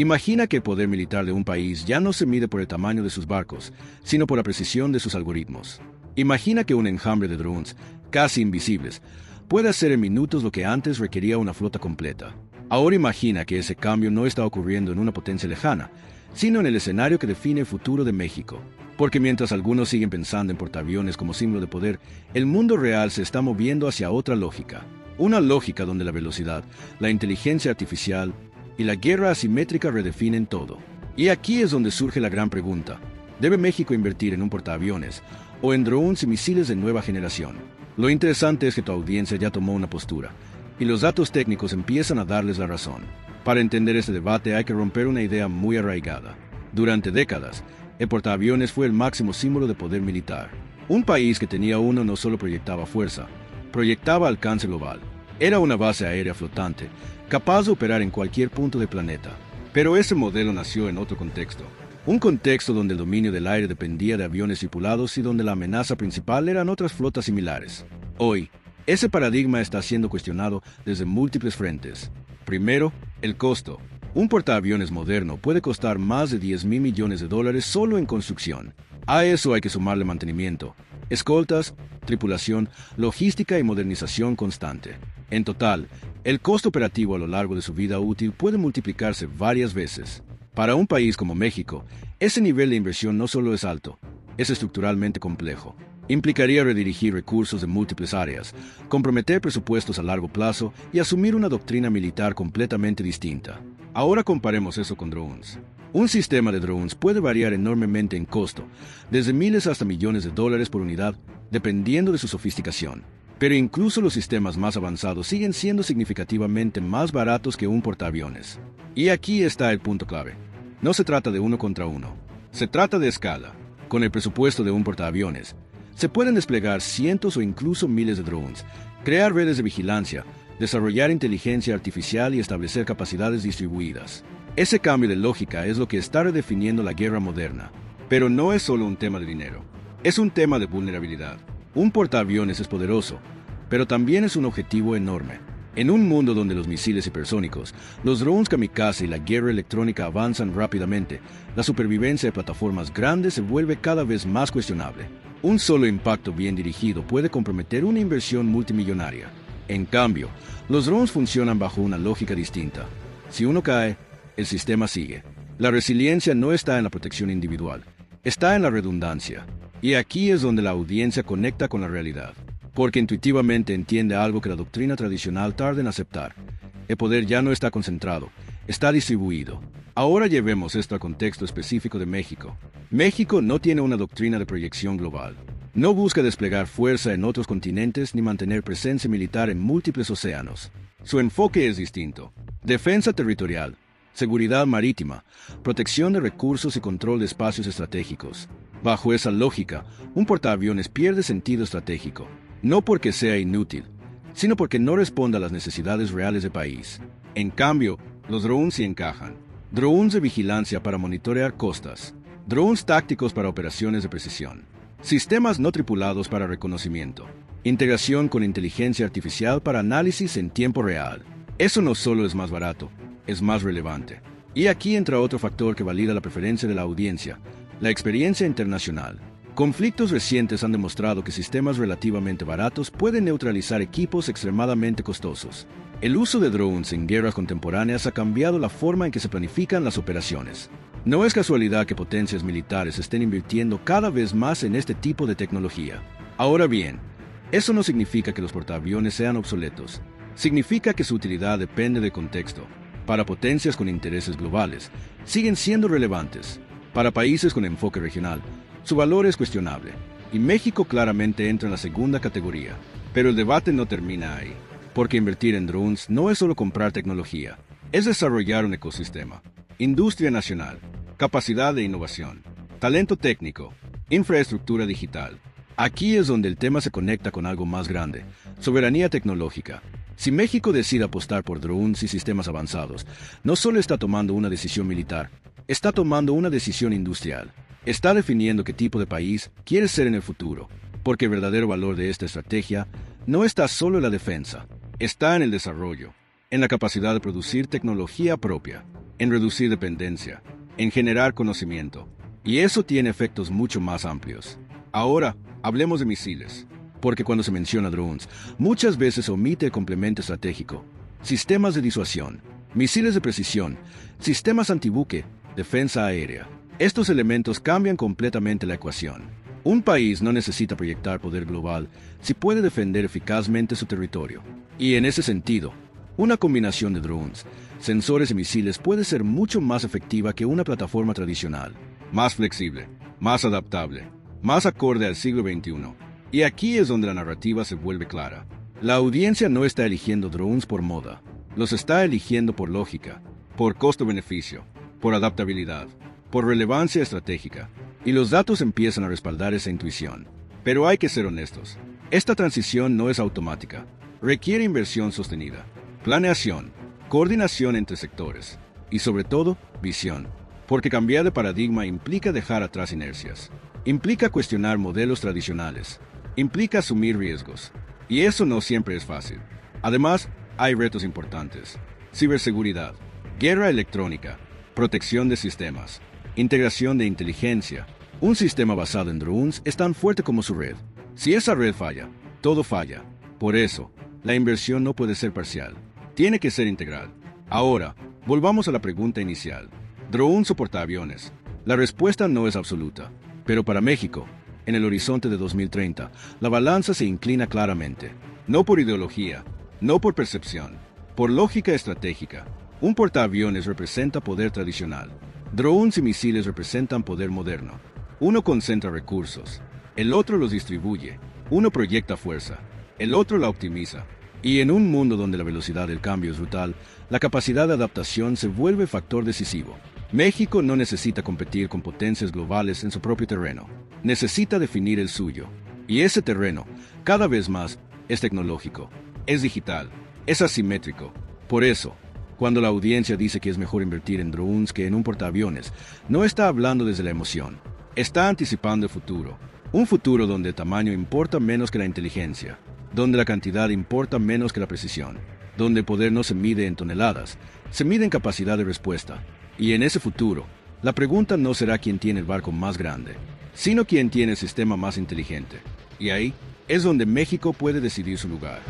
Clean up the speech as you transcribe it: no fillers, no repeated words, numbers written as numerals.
Imagina que el poder militar de un país ya no se mide por el tamaño de sus barcos, sino por la precisión de sus algoritmos. Imagina que un enjambre de drones, casi invisibles, puede hacer en minutos lo que antes requería una flota completa. Ahora imagina que ese cambio no está ocurriendo en una potencia lejana, sino en el escenario que define el futuro de México. Porque mientras algunos siguen pensando en portaaviones como símbolo de poder, el mundo real se está moviendo hacia otra lógica. Una lógica donde la velocidad, la inteligencia artificial y la guerra asimétrica redefinen todo. Y aquí es donde surge la gran pregunta. ¿Debe México invertir en un portaaviones o en drones y misiles de nueva generación? Lo interesante es que tu audiencia ya tomó una postura, y los datos técnicos empiezan a darles la razón. Para entender este debate hay que romper una idea muy arraigada. Durante décadas, el portaaviones fue el máximo símbolo de poder militar. Un país que tenía uno no solo proyectaba fuerza, proyectaba alcance global. Era una base aérea flotante, capaz de operar en cualquier punto del planeta. Pero ese modelo nació en otro contexto. Un contexto donde el dominio del aire dependía de aviones tripulados y donde la amenaza principal eran otras flotas similares. Hoy, ese paradigma está siendo cuestionado desde múltiples frentes. Primero, el costo. Un portaaviones moderno puede costar más de $10,000 millones solo en construcción. A eso hay que sumarle mantenimiento, escoltas, tripulación, logística y modernización constante. En total, el costo operativo a lo largo de su vida útil puede multiplicarse varias veces. Para un país como México, ese nivel de inversión no solo es alto, es estructuralmente complejo. Implicaría redirigir recursos de múltiples áreas, comprometer presupuestos a largo plazo y asumir una doctrina militar completamente distinta. Ahora comparemos eso con drones. Un sistema de drones puede variar enormemente en costo, desde miles hasta millones de dólares por unidad, dependiendo de su sofisticación. Pero incluso los sistemas más avanzados siguen siendo significativamente más baratos que un portaaviones. Y aquí está el punto clave. No se trata de uno contra uno. Se trata de escala. Con el presupuesto de un portaaviones, se pueden desplegar cientos o incluso miles de drones, crear redes de vigilancia, desarrollar inteligencia artificial y establecer capacidades distribuidas. Ese cambio de lógica es lo que está redefiniendo la guerra moderna. Pero no es solo un tema de dinero, es un tema de vulnerabilidad. Un portaaviones es poderoso, pero también es un objetivo enorme. En un mundo donde los misiles hipersónicos, los drones kamikaze y la guerra electrónica avanzan rápidamente, la supervivencia de plataformas grandes se vuelve cada vez más cuestionable. Un solo impacto bien dirigido puede comprometer una inversión multimillonaria. En cambio, los drones funcionan bajo una lógica distinta. Si uno cae, el sistema sigue. La resiliencia no está en la protección individual, está en la redundancia. Y aquí es donde la audiencia conecta con la realidad, porque intuitivamente entiende algo que la doctrina tradicional tarda en aceptar. El poder ya no está concentrado, está distribuido. Ahora llevemos esto al contexto específico de México. México no tiene una doctrina de proyección global. No busca desplegar fuerza en otros continentes ni mantener presencia militar en múltiples océanos. Su enfoque es distinto. Defensa territorial, seguridad marítima, protección de recursos y control de espacios estratégicos. Bajo esa lógica, un portaaviones pierde sentido estratégico, no porque sea inútil, sino porque no responde a las necesidades reales del país. En cambio, los drones sí encajan. Drones de vigilancia para monitorear costas, drones tácticos para operaciones de precisión, sistemas no tripulados para reconocimiento, integración con inteligencia artificial para análisis en tiempo real. Eso no solo es más barato, es más relevante. Y aquí entra otro factor que valida la preferencia de la audiencia: la experiencia internacional. Conflictos recientes han demostrado que sistemas relativamente baratos pueden neutralizar equipos extremadamente costosos. El uso de drones en guerras contemporáneas ha cambiado la forma en que se planifican las operaciones. No es casualidad que potencias militares estén invirtiendo cada vez más en este tipo de tecnología. Ahora bien, eso no significa que los portaaviones sean obsoletos. Significa que su utilidad depende del contexto. Para potencias con intereses globales, siguen siendo relevantes. Para países con enfoque regional, su valor es cuestionable, y México claramente entra en la segunda categoría. Pero el debate no termina ahí, porque invertir en drones no es solo comprar tecnología, es desarrollar un ecosistema, industria nacional, capacidad de innovación, talento técnico, infraestructura digital. Aquí es donde el tema se conecta con algo más grande: soberanía tecnológica. Si México decide apostar por drones y sistemas avanzados, no solo está tomando una decisión militar, está tomando una decisión industrial. Está definiendo qué tipo de país quiere ser en el futuro, porque el verdadero valor de esta estrategia no está solo en la defensa, está en el desarrollo, en la capacidad de producir tecnología propia. en reducir dependencia, en generar conocimiento. Y eso tiene efectos mucho más amplios. Ahora, hablemos de misiles. Porque cuando se menciona drones, muchas veces omite el complemento estratégico. Sistemas de disuasión, misiles de precisión, sistemas antibuque, defensa aérea. Estos elementos cambian completamente la ecuación. Un país no necesita proyectar poder global si puede defender eficazmente su territorio. Y en ese sentido, una combinación de drones, sensores y misiles puede ser mucho más efectiva que una plataforma tradicional. Más flexible, más adaptable, más acorde al siglo XXI. Y aquí es donde la narrativa se vuelve clara. La audiencia no está eligiendo drones por moda. Los está eligiendo por lógica, por costo-beneficio, por adaptabilidad, por relevancia estratégica. Y los datos empiezan a respaldar esa intuición. Pero hay que ser honestos. Esta transición no es automática. Requiere inversión sostenida, planeación, coordinación entre sectores y, sobre todo, visión. Porque cambiar de paradigma implica dejar atrás inercias. Implica cuestionar modelos tradicionales. Implica asumir riesgos. Y eso no siempre es fácil. Además, hay retos importantes. Ciberseguridad, guerra electrónica, protección de sistemas, integración de inteligencia. Un sistema basado en drones es tan fuerte como su red. Si esa red falla, todo falla. Por eso, la inversión no puede ser parcial. Tiene que ser integral. Ahora, volvamos a la pregunta inicial. ¿Drones o portaaviones? La respuesta no es absoluta. Pero para México, en el horizonte de 2030, la balanza se inclina claramente. No por ideología, no por percepción, por lógica estratégica. Un portaaviones representa poder tradicional. Drones y misiles representan poder moderno. Uno concentra recursos, el otro los distribuye. Uno proyecta fuerza, el otro la optimiza. Y en un mundo donde la velocidad del cambio es brutal, la capacidad de adaptación se vuelve factor decisivo. México no necesita competir con potencias globales en su propio terreno. Necesita definir el suyo. Y ese terreno, cada vez más, es tecnológico, es digital, es asimétrico. Por eso, cuando la audiencia dice que es mejor invertir en drones que en un portaaviones, no está hablando desde la emoción. Está anticipando el futuro. Un futuro donde el tamaño importa menos que la inteligencia, donde la cantidad importa menos que la precisión, donde el poder no se mide en toneladas, se mide en capacidad de respuesta. Y en ese futuro, la pregunta no será quién tiene el barco más grande, sino quién tiene el sistema más inteligente. Y ahí es donde México puede decidir su lugar.